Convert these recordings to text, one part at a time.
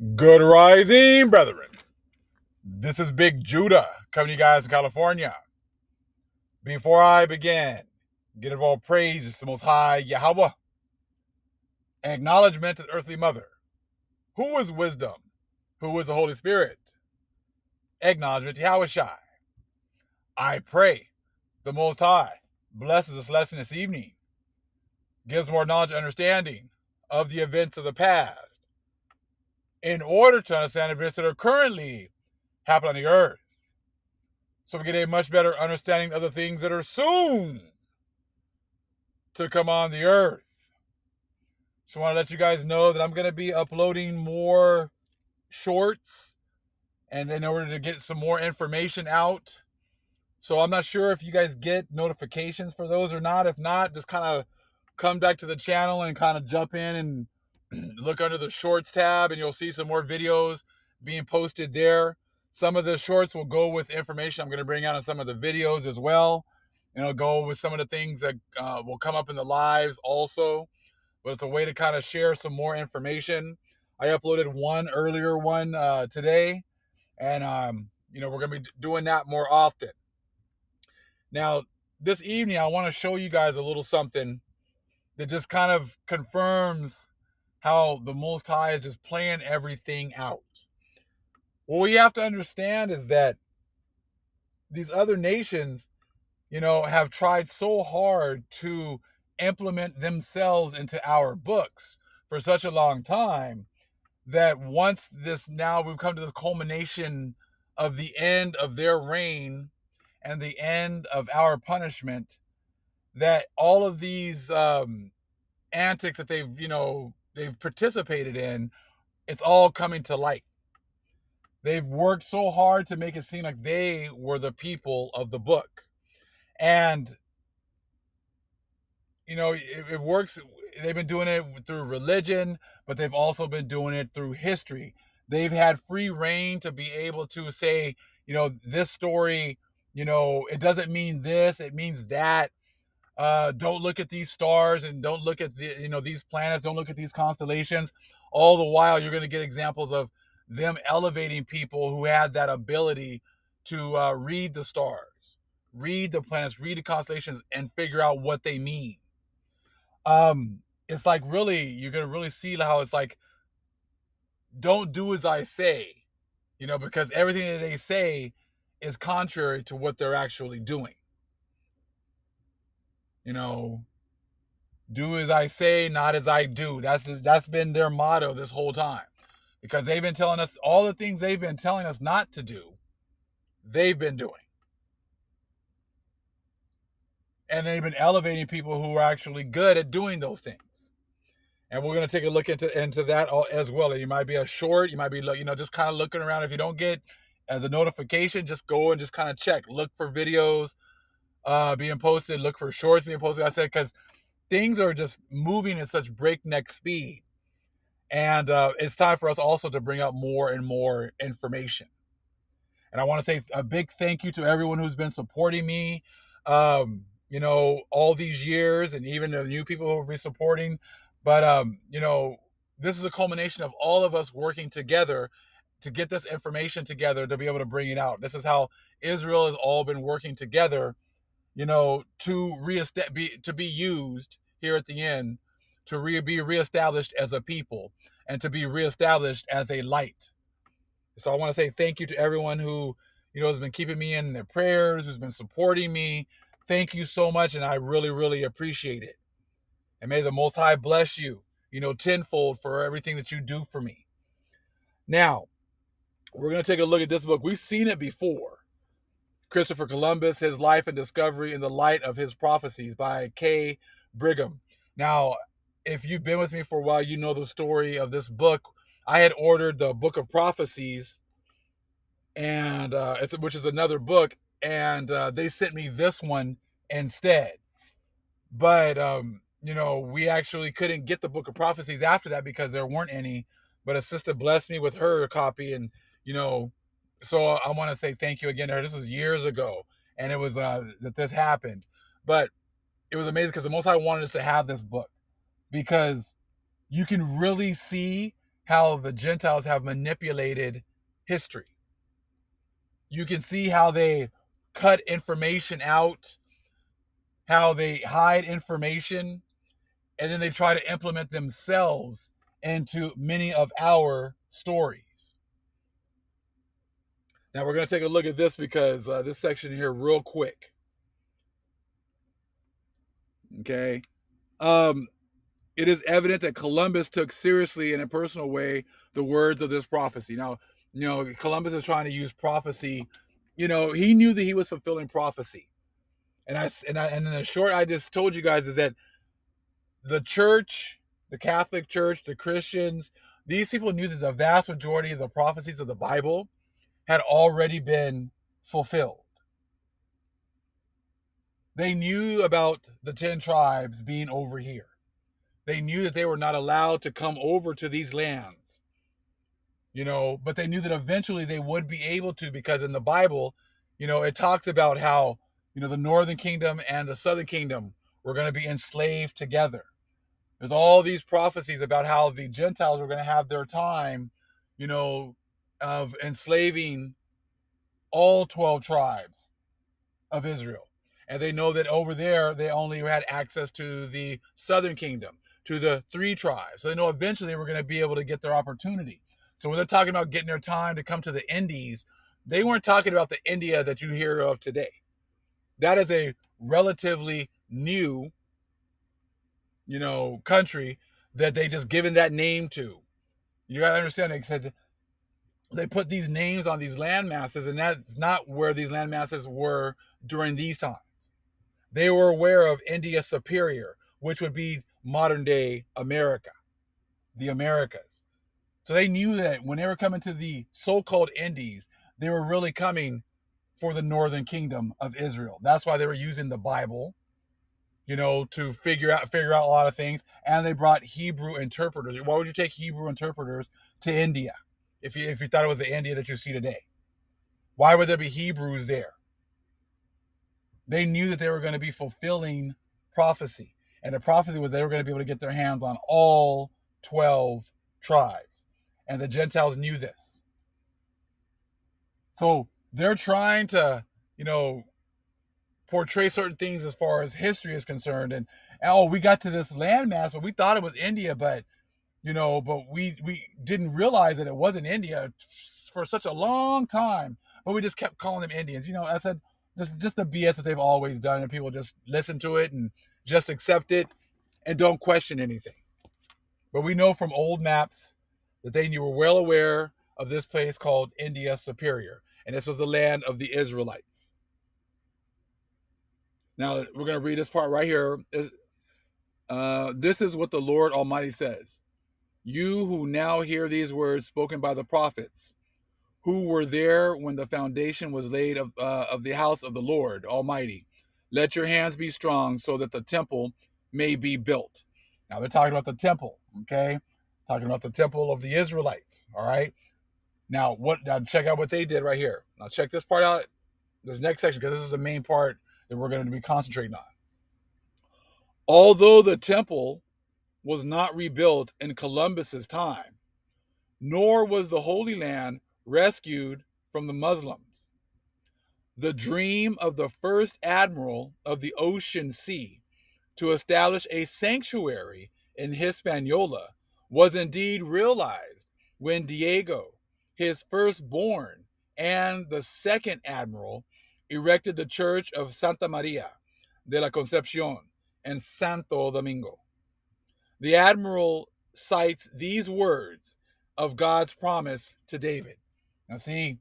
Good rising, brethren. This is Big Judah coming to you guys in California. Before I begin, give all praise to the Most High Yahweh. Acknowledgement to the earthly mother. Who is wisdom? Who is the Holy Spirit? Acknowledgement to Yahushai. I pray the Most High blesses this lesson this evening, gives more knowledge and understanding of the events of the past, in order to understand events that are currently happening on the earth, so we get a much better understanding of the things that are soon to come on the earth. Just want to let you guys know that I'm going to be uploading more shorts, and in order to get some more information out. So I'm not sure if you guys get notifications for those or not. If not, just kind of come back to the channel and kind of jump in and look under the shorts tab, and you'll see some more videos being posted there. Some of the shorts will go with information I'm going to bring out on some of the videos as well. And it'll go with some of the things that will come up in the lives also. But it's a way to kind of share some more information. I uploaded one earlier one today. And, we're going to be doing that more often. Now, this evening, I want to show you guys a little something that just kind of confirms how the Most High is just playing everything out. What we have to understand is that these other nations, have tried so hard to implement themselves into our books for such a long time that once we've come to this culmination of the end of their reign and the end of our punishment, that all of these antics that they've participated in, it's all coming to light. They've worked so hard to make it seem like they were the people of the book. And, it works. They've been doing it through religion, but they've also been doing it through history. They've had free reign to be able to say, this story, it doesn't mean this, it means that. Don't look at these stars and don't look at these planets, don't look at these constellations. All the while, you're going to get examples of them elevating people who had that ability to read the stars, read the planets, read the constellations, and figure out what they mean. It's like, really, you're going to really see how it's like, don't do as I say, because everything that they say is contrary to what they're actually doing. Do as I say, not as I do. That's been their motto this whole time, because they've been telling us all the things they've been telling us not to do, they've been doing. And they've been elevating people who are actually good at doing those things. And we're going to take a look into that as well. You might be a short, you might be, just kind of looking around. If you don't get the notification, just go and just kind of check. Look for videos being posted. Look for shorts being posted. I said, because things are just moving at such breakneck speed. And it's time for us also to bring out more and more information. And I want to say a big thank you to everyone who's been supporting me, all these years, and even the new people who will be supporting. But, this is a culmination of all of us working together to get this information together to be able to bring it out. This is how Israel has all been working together, to be used here at the end, to be reestablished as a people and to be reestablished as a light. So I want to say thank you to everyone who, has been keeping me in their prayers, who's been supporting me. Thank you so much, and I really, really appreciate it. And may the Most High bless you, tenfold for everything that you do for me. Now, we're going to take a look at this book. We've seen it before. Christopher Columbus, His Life and Discovery in the Light of His Prophecies by K. Brigham. Now, if you've been with me for a while, you know the story of this book. I had ordered the Book of Prophecies, and which is another book, and they sent me this one instead. But we actually couldn't get the Book of Prophecies after that because there weren't any. But a sister blessed me with her copy, and so I want to say thank you again to her. This was years ago, and it was that this happened. But it was amazing because the Most High wanted us to have this book, because you can really see how the Gentiles have manipulated history. You can see how they cut information out, how they hide information, and then they try to implement themselves into many of our stories. Now we're going to take a look at this because this section here real quick. Okay. It is evident that Columbus took seriously in a personal way the words of this prophecy. Now, Columbus is trying to use prophecy. He knew that he was fulfilling prophecy. And in the short I just told you guys is that the church, the Catholic Church, the Christians, these people knew that the vast majority of the prophecies of the Bible had already been fulfilled. They knew about the 10 tribes being over here. They knew that they were not allowed to come over to these lands, but they knew that eventually they would be able to, because in the Bible, it talks about how, the northern kingdom and the southern kingdom were going to be enslaved together. There's all these prophecies about how the Gentiles were going to have their time, of enslaving all 12 tribes of Israel. And they know that over there, they only had access to the southern kingdom, to the 3 tribes. So they know eventually they were going to be able to get their opportunity. So when they're talking about getting their time to come to the Indies, they weren't talking about the India that you hear of today. That is a relatively new, country that they just given that name to. You got to understand, they said they put these names on these land masses, and that's not where these land masses were during these times. They were aware of India Superior, which would be modern day America, the Americas. So they knew that when they were coming to the so-called Indies, they were really coming for the northern kingdom of Israel. That's why they were using the Bible, to figure out a lot of things. And they brought Hebrew interpreters. Why would you take Hebrew interpreters to India if you thought it was the India that you see today? Why would there be Hebrews there? They knew that they were going to be fulfilling prophecy. And the prophecy was they were going to be able to get their hands on all 12 tribes. And the Gentiles knew this. So they're trying to, portray certain things as far as history is concerned. And, we got to this landmass, but we thought it was India, but we didn't realize that it wasn't India for such a long time. But we just kept calling them Indians. I said, just the BS that they've always done, and people just listen to it and just accept it and don't question anything. But we know from old maps that they were well aware of this place called India Superior, and this was the land of the Israelites. Now we're going to read this part right here. This is what the Lord Almighty says. You who now hear these words spoken by the prophets, who were there when the foundation was laid of the house of the Lord Almighty, let your hands be strong so that the temple may be built. Now they're talking about the temple, okay? Talking about the temple of the Israelites, all right? Now check out what they did right here. Now check this part out, this next section, because this is the main part that we're going to be concentrating on. Although the temple was not rebuilt in Columbus's time, nor was the Holy Land rescued from the Muslims, the dream of the first admiral of the Ocean Sea to establish a sanctuary in Hispaniola was indeed realized when Diego, his firstborn and the second admiral, erected the church of Santa Maria de la Concepcion and Santo Domingo. The admiral cites these words of God's promise to David. Now see,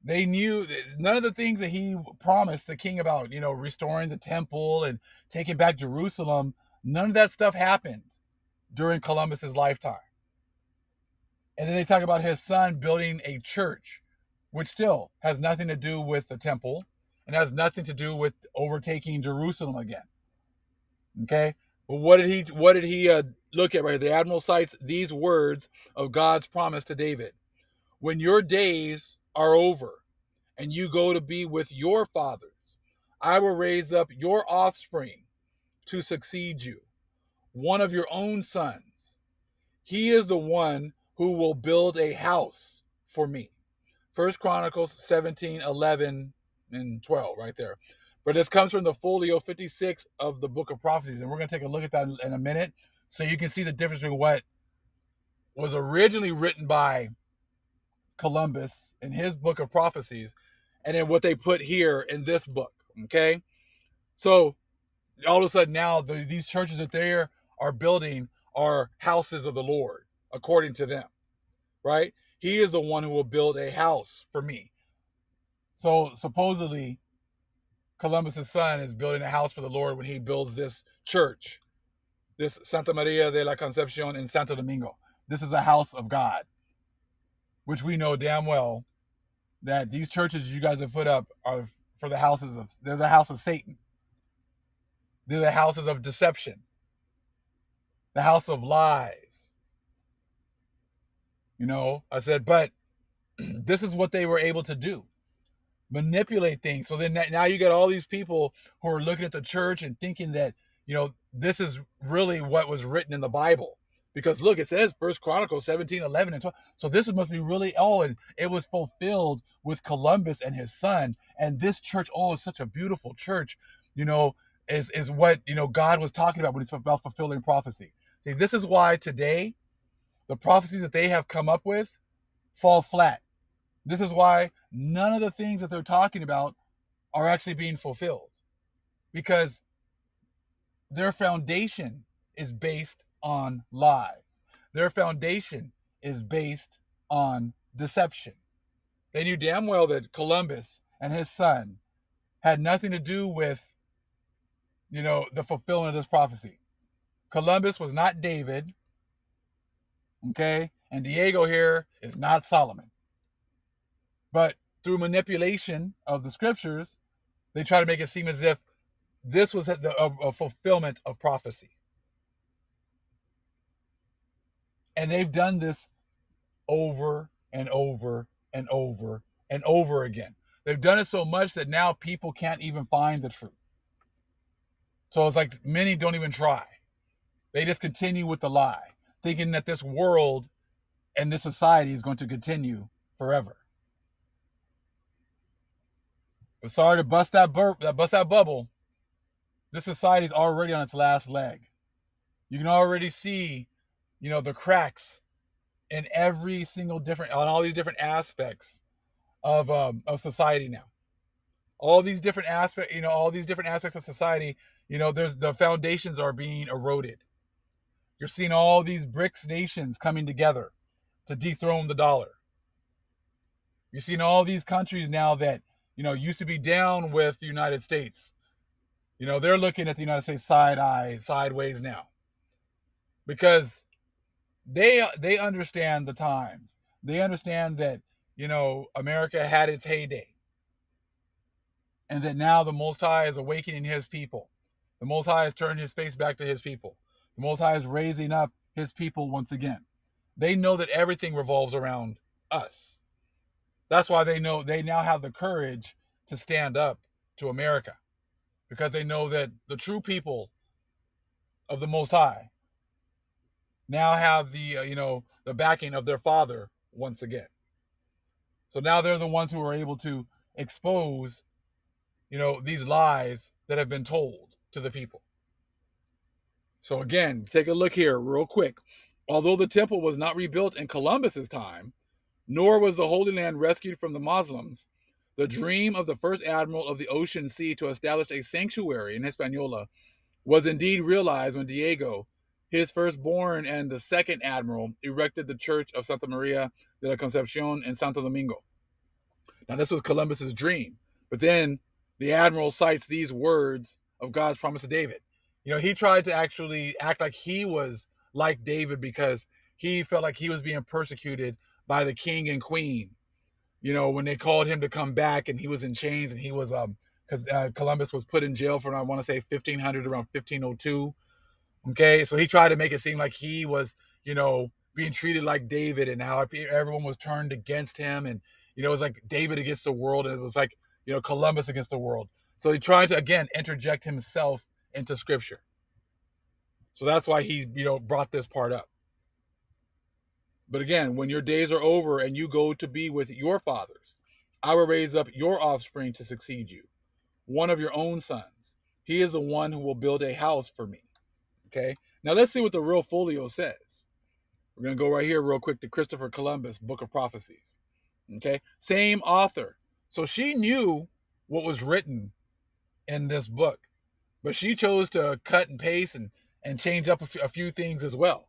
they knew that none of the things that he promised the king about, restoring the temple and taking back Jerusalem, none of that stuff happened during Columbus's lifetime. And then they talk about his son building a church, which still has nothing to do with the temple and has nothing to do with overtaking Jerusalem again. Okay? But what did he look at right here? The admiral cites these words of God's promise to David. When your days are over and you go to be with your fathers, I will raise up your offspring to succeed you, one of your own sons. he is the one who will build a house for me. 1 Chronicles 17, 11, and 12, right there. But this comes from the folio 56 of the book of prophecies. And we're going to take a look at that in a minute so you can see the difference between what was originally written by Columbus in his book of prophecies and then what they put here in this book. Okay? So all of a sudden now these churches that they are building are houses of the Lord, according to them. Right? He is the one who will build a house for me. So supposedly, Columbus's son is building a house for the Lord when he builds this church, this Santa Maria de la Concepcion in Santo Domingo. This is a house of God, which we know damn well that these churches you guys have put up are for they're the house of Satan. They're the houses of deception, the house of lies. You know, I said, but this is what they were able to do. Manipulate things. So then now you got all these people who are looking at the church and thinking that, you know, this is really what was written in the Bible. Because look, it says 1 Chronicles 17, 11, and 12. So this must be really, and it was fulfilled with Columbus and his son. And this church, is such a beautiful church, you know, is what, you know, God was talking about when it's about fulfilling prophecy. See, this is why today the prophecies that they have come up with fall flat. This is why none of the things that they're talking about are actually being fulfilled, because their foundation is based on lies. Their foundation is based on deception. They knew damn well that Columbus and his son had nothing to do with, you know, the fulfillment of this prophecy. Columbus was not David, okay? And Diego here is not Solomon. But through manipulation of the scriptures, they try to make it seem as if this was a fulfillment of prophecy. And they've done this over and over and over and over again. They've done it so much that now people can't even find the truth. So it's like many don't even try. They just continue with the lie, thinking that this world and this society is going to continue forever. But sorry to bust that bubble. This society is already on its last leg. You can already see, you know, the cracks in every single on all these different aspects of society now. All these different aspects, you know, all these different aspects of society, you know, the foundations are being eroded. You're seeing all these BRICS nations coming together to dethrone the dollar. You're seeing all these countries now that, you know, used to be down with the United States. You know, they're looking at the United States sideways now. Because they understand the times. They understand that, you know, America had its heyday. And that now the Most High is awakening his people. The Most High has turned his face back to his people. The Most High is raising up his people once again. They know that everything revolves around us. That's why they know they now have the courage to stand up to America, because they know that the true people of the Most High now have the backing of their Father once again. So now they're the ones who are able to expose, you know, these lies that have been told to the people. So again, take a look here real quick. Although the temple was not rebuilt in Columbus's time, nor was the Holy Land rescued from the Muslims, the dream of the first admiral of the Ocean Sea to establish a sanctuary in Hispaniola was indeed realized when Diego, his firstborn and the second admiral, erected the church of Santa Maria de la Concepcion in Santo Domingo. Now, this was Columbus's dream, but then the admiral cites these words of God's promise to David. You know, he tried to actually act like he was like David because he felt like he was being persecuted by the king and queen. You know, when they called him to come back and he was in chains and he was, because Columbus was put in jail from, I want to say, 1500 around 1502. Okay, so he tried to make it seem like he was, you know, being treated like David and how everyone was turned against him. And, you know, it was like David against the world. And it was like, you know, Columbus against the world. So he tried to, again, interject himself into scripture. So that's why he, you know, brought this part up. But again, when your days are over and you go to be with your fathers, I will raise up your offspring to succeed you, one of your own sons. He is the one who will build a house for me. Okay? Now let's see what the real folio says. We're going to go right here real quick to Christopher Columbus, Book of Prophecies. Okay? Same author. So she knew what was written in this book, but she chose to cut and paste and change up a few things as well.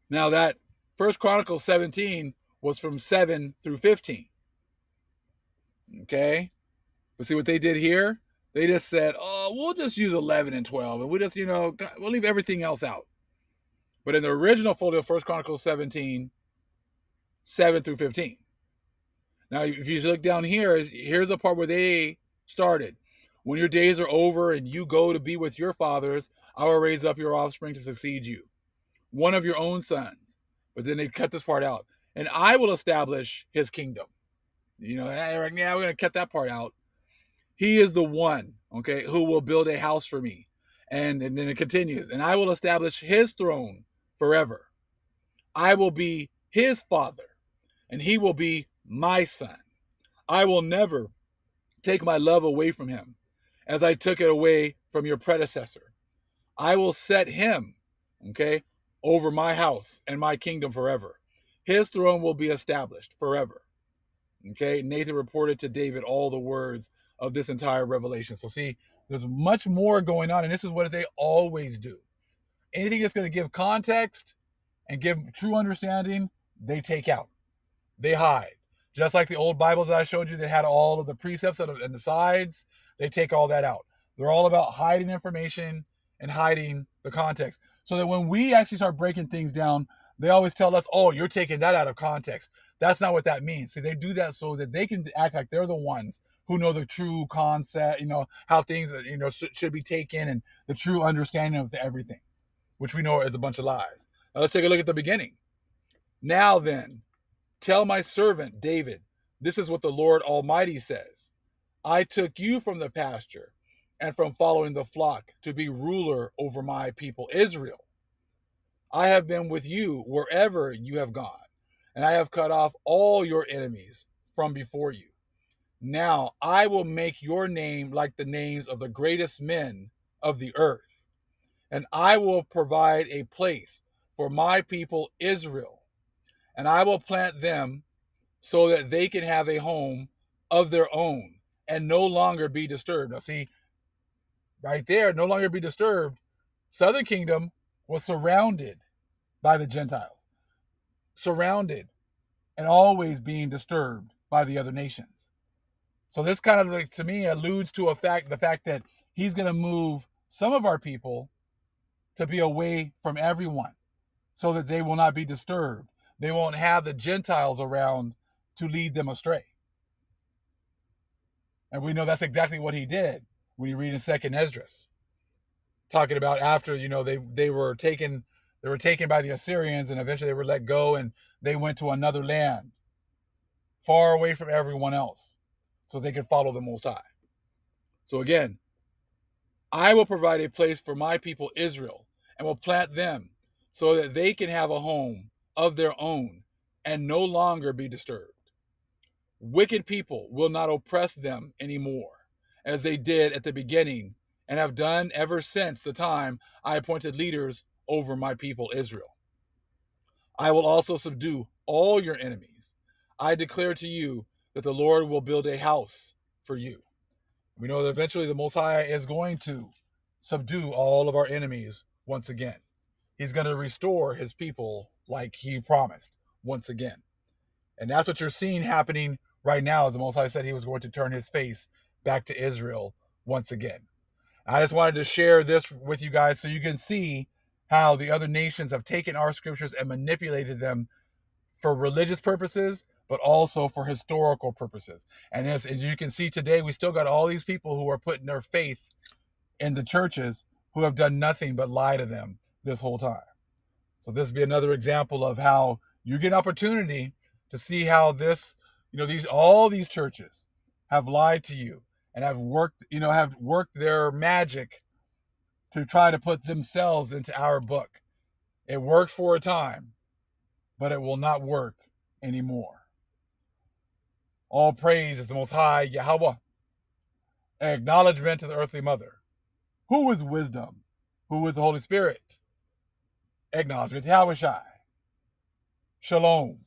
Now that 1 Chronicles 17 was from 7 through 15. Okay? But see what they did here? They just said, oh, we'll just use 11 and 12. And we just, we'll leave everything else out. But in the original folio, 1 Chronicles 17, 7 through 15. Now, if you look down here, here's the part where they started. When your days are over and you go to be with your fathers, I will raise up your offspring to succeed you, one of your own sons. But then they cut this part out. And I will establish his kingdom. We're going to cut that part out. He is the one, okay, who will build a house for me. And then it continues. And I will establish his throne forever. I will be his father, and he will be my son. I will never take my love away from him, as I took it away from your predecessor. I will set him, okay, over my house and my kingdom forever. His throne will be established forever. Okay, Nathan reported to David all the words of this entire revelation. So see, there's much more going on, and this is what they always do. Anything that's going to give context and give true understanding, they take out. They hide. Just like the old Bibles that I showed you that had all of the precepts and the sides, they take all that out. They're all about hiding information and hiding the context. So that when we actually start breaking things down, they always tell us, oh, you're taking that out of context. That's not what that means. See, they do that so that they can act like they're the ones who know the true concept, how things, should be taken and the true understanding of everything, which we know is a bunch of lies. Now let's take a look at the beginning. Now then, tell my servant David, this is what the Lord Almighty says. I took you from the pasture and from following the flock to be ruler over my people Israel. I have been with you wherever you have gone, and I have cut off all your enemies from before you. Now I will make your name like the names of the greatest men of the earth, and I will provide a place for my people Israel, and I will plant them so that they can have a home of their own and no longer be disturbed. Now see, right there, no longer be disturbed. Southern Kingdom was surrounded by the Gentiles, surrounded and always being disturbed by the other nations. So this kind of, to me, alludes to the fact that he's going to move some of our people to be away from everyone so that they will not be disturbed. They won't have the Gentiles around to lead them astray. And we know that's exactly what he did when you read in 2nd Esdras, talking about after, they were taken by the Assyrians, and eventually they were let go and they went to another land far away from everyone else so they could follow the Most High. So again, I will provide a place for my people Israel and will plant them so that they can have a home of their own and no longer be disturbed. Wicked people will not oppress them anymore, as they did at the beginning and have done ever since the time I appointed leaders over my people Israel. I will also subdue all your enemies. I declare to you that the Lord will build a house for you. We know that eventually the Most High is going to subdue all of our enemies once again. He's going to restore his people like he promised once again. And that's what you're seeing happening right now, as the Most High said he was going to turn his face back to Israel once again. I just wanted to share this with you guys so you can see how the other nations have taken our scriptures and manipulated them for religious purposes, but also for historical purposes. And as you can see today, we still got all these people who are putting their faith in the churches who have done nothing but lie to them this whole time. So this would be another example of how you get an opportunity to see how this, all these churches have lied to you and have worked their magic to try to put themselves into our book. It worked for a time, but it will not work anymore. All praise is the Most High Yahweh. Acknowledgement to the earthly mother. Who is wisdom? Who is the Holy Spirit? Acknowledgement to Yahweh Shai. Shalom.